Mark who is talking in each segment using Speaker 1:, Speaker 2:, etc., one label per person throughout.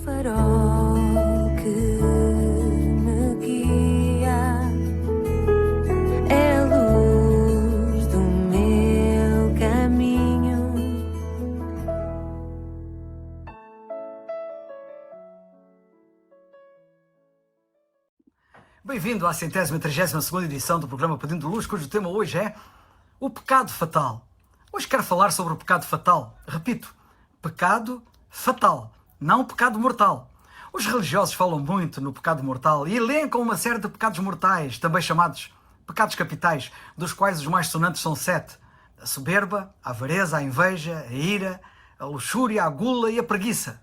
Speaker 1: farol que me guia, é a luz do meu caminho.
Speaker 2: Bem-vindo à 132ª edição do programa Pedindo Luz, cujo tema hoje é o pecado fatal. Hoje quero falar sobre o pecado fatal. Repito, pecado fatal, não pecado mortal. Os religiosos falam muito no pecado mortal e elencam uma série de pecados mortais, também chamados pecados capitais, dos quais os mais sonantes são 7. A soberba, a avareza, a inveja, a ira, a luxúria, a gula e a preguiça.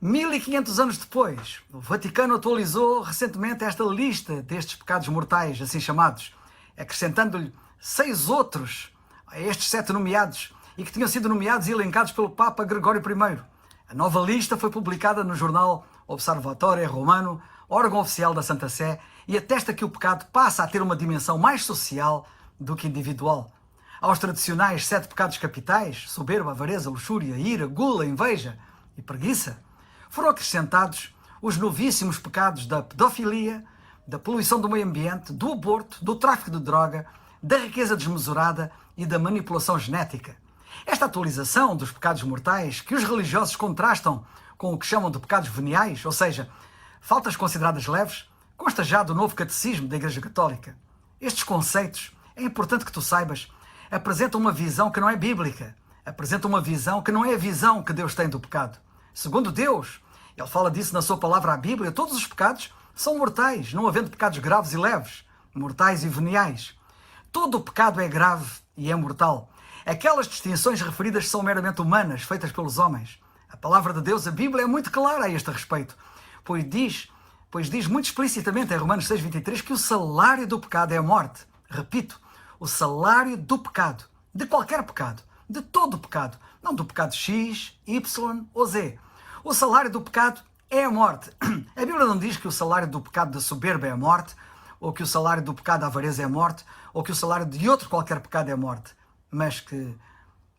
Speaker 2: 1500 anos depois, o Vaticano atualizou recentemente esta lista destes pecados mortais, assim chamados, acrescentando-lhe 6 outros a estes 7 nomeados e que tinham sido nomeados e elencados pelo Papa Gregório I. A nova lista foi publicada no jornal Observatore Romano, órgão oficial da Santa Sé, e atesta que o pecado passa a ter uma dimensão mais social do que individual. Aos tradicionais 7 pecados capitais, soberba, avareza, luxúria, ira, gula, inveja e preguiça, foram acrescentados os novíssimos pecados da pedofilia, da poluição do meio ambiente, do aborto, do tráfico de droga, da riqueza desmesurada e da manipulação genética. Esta atualização dos pecados mortais, que os religiosos contrastam com o que chamam de pecados veniais, ou seja, faltas consideradas leves, consta já do novo catecismo da Igreja Católica. Estes conceitos, é importante que tu saibas, apresentam uma visão que não é bíblica, apresentam uma visão que não é a visão que Deus tem do pecado. Segundo Deus, Ele fala disso na sua palavra, a Bíblia, todos os pecados são mortais, não havendo pecados graves e leves, mortais e veniais. Todo o pecado é grave e é mortal. Aquelas distinções referidas são meramente humanas, feitas pelos homens. A palavra de Deus, a Bíblia, é muito clara a este respeito, pois diz muito explicitamente em Romanos 6,23 que o salário do pecado é a morte. Repito, o salário do pecado, de qualquer pecado, de todo o pecado, não do pecado X, Y ou Z. O salário do pecado é a morte. A Bíblia não diz que o salário do pecado da soberba é a morte, ou que o salário do pecado da avareza é a morte, ou que o salário de outro qualquer pecado é a morte, mas que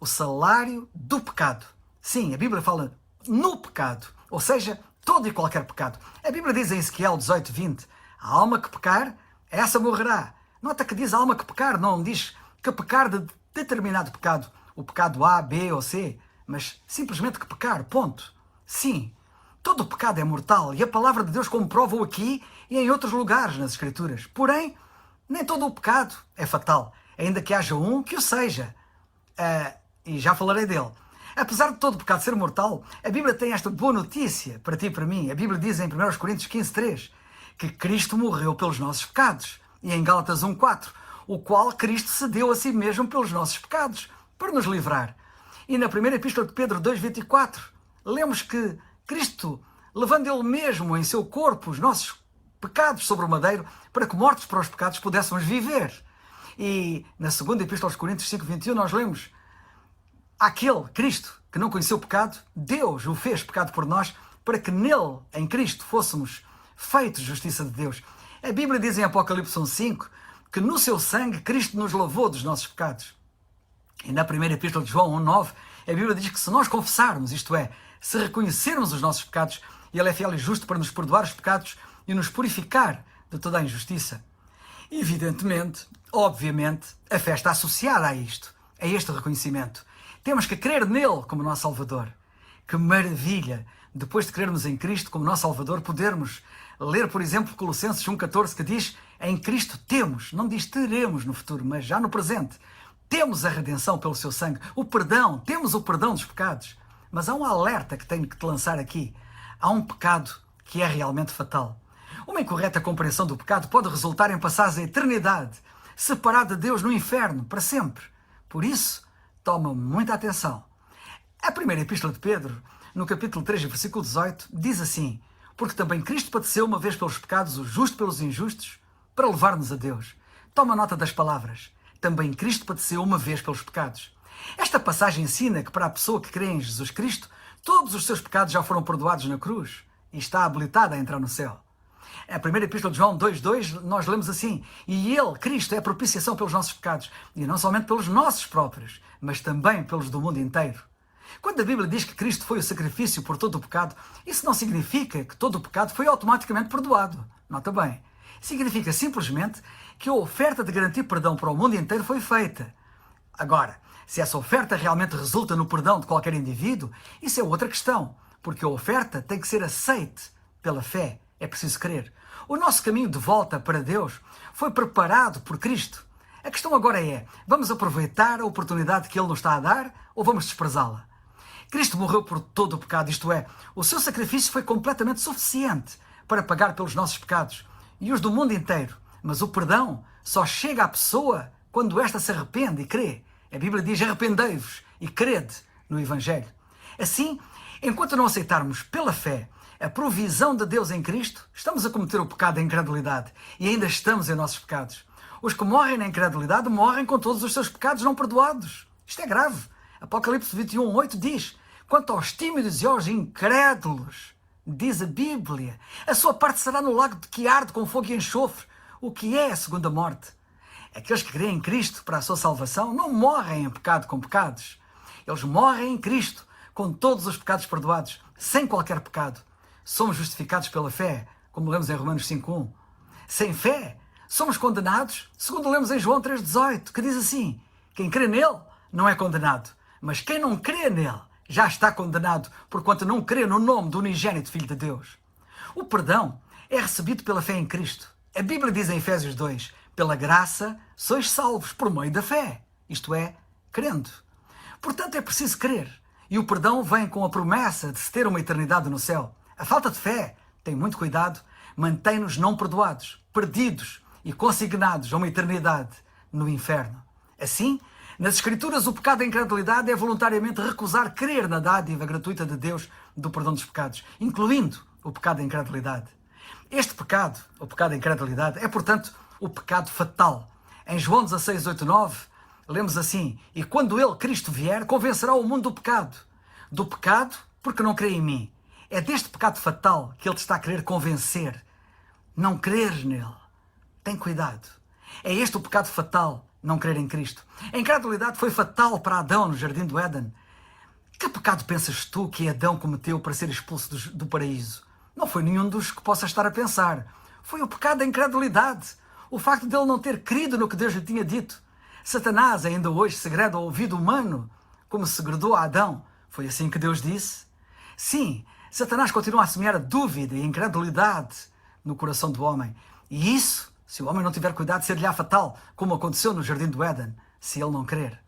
Speaker 2: o salário do pecado, sim, a Bíblia fala no pecado, ou seja, todo e qualquer pecado. A Bíblia diz em Ezequiel 18:20, a alma que pecar, essa morrerá. Nota que diz a alma que pecar, não diz que pecar de determinado pecado, o pecado A, B ou C, mas simplesmente que pecar, ponto. Sim, todo o pecado é mortal e a palavra de Deus comprova-o aqui e em outros lugares nas Escrituras. Porém, nem todo o pecado é fatal, ainda que haja um que o seja. E já falarei dele. Apesar de todo o pecado ser mortal, a Bíblia tem esta boa notícia para ti e para mim. A Bíblia diz em 1 Coríntios 15:3 que Cristo morreu pelos nossos pecados. E em Gálatas 1:4, o qual Cristo se deu a si mesmo pelos nossos pecados, para nos livrar. E na primeira epístola de Pedro 2:24, lemos que Cristo, levando Ele mesmo em seu corpo os nossos pecados sobre o madeiro, para que mortos para os pecados pudéssemos viver. E na segunda epístola aos Coríntios 5:21 nós lemos: aquele, Cristo, que não conheceu pecado, Deus o fez pecado por nós, para que nele, em Cristo, fôssemos feitos justiça de Deus. A Bíblia diz em Apocalipse 1:5 que no seu sangue Cristo nos lavou dos nossos pecados. E na primeira epístola de João 1:9, a Bíblia diz que se nós confessarmos, isto é, se reconhecermos os nossos pecados, Ele é fiel e justo para nos perdoar os pecados e nos purificar de toda a injustiça. Evidentemente, obviamente, a fé está associada a isto, a este reconhecimento. Temos que crer nele como nosso Salvador. Que maravilha, depois de crermos em Cristo como nosso Salvador, podermos ler, por exemplo, Colossenses 1:14, que diz: em Cristo temos, não diz teremos no futuro, mas já no presente, temos a redenção pelo seu sangue, o perdão, temos o perdão dos pecados. Mas há um alerta que tenho que te lançar aqui. Há um pecado que é realmente fatal. Uma incorreta compreensão do pecado pode resultar em passares a eternidade separado de Deus no inferno, para sempre. Por isso, toma muita atenção. A primeira epístola de Pedro, no capítulo 3, versículo 18, diz assim: porque também Cristo padeceu uma vez pelos pecados, o justo pelos injustos, para levar-nos a Deus. Toma nota das palavras. Também Cristo padeceu uma vez pelos pecados. Esta passagem ensina que para a pessoa que crê em Jesus Cristo, todos os seus pecados já foram perdoados na cruz e está habilitada a entrar no céu. A primeira epístola de João 2:2, nós lemos assim: e Ele, Cristo, é a propiciação pelos nossos pecados, e não somente pelos nossos próprios, mas também pelos do mundo inteiro. Quando a Bíblia diz que Cristo foi o sacrifício por todo o pecado, isso não significa que todo o pecado foi automaticamente perdoado. Nota bem. Significa simplesmente que a oferta de garantir perdão para o mundo inteiro foi feita. Agora, se essa oferta realmente resulta no perdão de qualquer indivíduo, isso é outra questão, porque a oferta tem que ser aceite pela fé. É preciso crer. O nosso caminho de volta para Deus foi preparado por Cristo. A questão agora é, vamos aproveitar a oportunidade que Ele nos está a dar ou vamos desprezá-la? Cristo morreu por todo o pecado, isto é, o seu sacrifício foi completamente suficiente para pagar pelos nossos pecados e os do mundo inteiro. Mas o perdão só chega à pessoa quando esta se arrepende e crê. A Bíblia diz, arrependei-vos e crede no Evangelho. Assim, enquanto não aceitarmos pela fé a provisão de Deus em Cristo, estamos a cometer o pecado da incredulidade e ainda estamos em nossos pecados. Os que morrem na incredulidade morrem com todos os seus pecados não perdoados. Isto é grave. Apocalipse 21:8 diz, quanto aos tímidos e aos incrédulos, diz a Bíblia, a sua parte será no lago que arde com fogo e enxofre, o que é a segunda morte. Aqueles que creem em Cristo para a sua salvação não morrem em pecado com pecados. Eles morrem em Cristo com todos os pecados perdoados, sem qualquer pecado. Somos justificados pela fé, como lemos em Romanos 5:1. Sem fé, somos condenados, segundo lemos em João 3:18, que diz assim, quem crê nele não é condenado, mas quem não crê nele já está condenado, porquanto não crê no nome do unigênito Filho de Deus. O perdão é recebido pela fé em Cristo. A Bíblia diz em Efésios 2, pela graça sois salvos por meio da fé, isto é, crendo. Portanto, é preciso crer. E o perdão vem com a promessa de se ter uma eternidade no céu. A falta de fé, tem muito cuidado, mantém-nos não perdoados, perdidos e consignados a uma eternidade no inferno. Assim, nas Escrituras, o pecado da incredulidade é voluntariamente recusar crer na dádiva gratuita de Deus do perdão dos pecados, incluindo o pecado da incredulidade. Este pecado, o pecado da incredulidade, é, portanto, o pecado fatal. Em João 16:8-9, lemos assim, e quando Ele, Cristo, vier, convencerá o mundo do pecado. Do pecado, porque não crê em mim. É deste pecado fatal que Ele te está a querer convencer. Não creres nele. Tem cuidado. É este o pecado fatal, não crer em Cristo. A incredulidade foi fatal para Adão no Jardim do Éden. Que pecado pensas tu que Adão cometeu para ser expulso do paraíso? Não foi nenhum dos que possa estar a pensar. Foi o pecado da incredulidade. O facto de ele não ter crido no que Deus lhe tinha dito. Satanás ainda hoje segreda o ouvido humano, como segredou a Adão. Foi assim que Deus disse? Sim, Satanás continua a semear a dúvida e a incredulidade no coração do homem. E isso, se o homem não tiver cuidado, ser-lhe-á fatal, como aconteceu no Jardim do Éden, se ele não crer.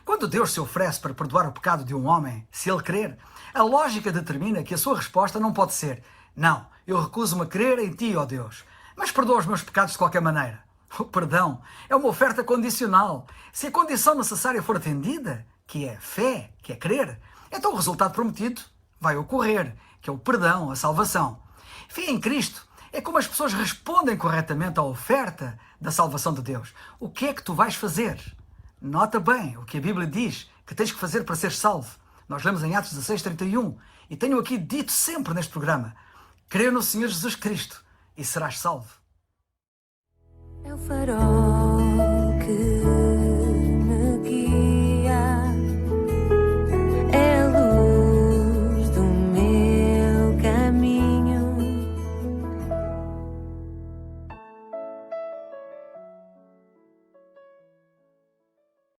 Speaker 2: Quando Deus se oferece para perdoar o pecado de um homem, se ele crer, a lógica determina que a sua resposta não pode ser não, eu recuso-me a crer em ti, ó Deus, mas perdoa os meus pecados de qualquer maneira. O perdão é uma oferta condicional. Se a condição necessária for atendida, que é fé, que é crer, então o resultado prometido vai ocorrer, que é o perdão, a salvação. Fé em Cristo é como as pessoas respondem corretamente à oferta da salvação de Deus. O que é que tu vais fazer? Nota bem o que a Bíblia diz que tens que fazer para ser salvo. Nós lemos em Atos 16:31 e tenho aqui dito sempre neste programa, crê no Senhor Jesus Cristo e serás salvo.
Speaker 1: É o farol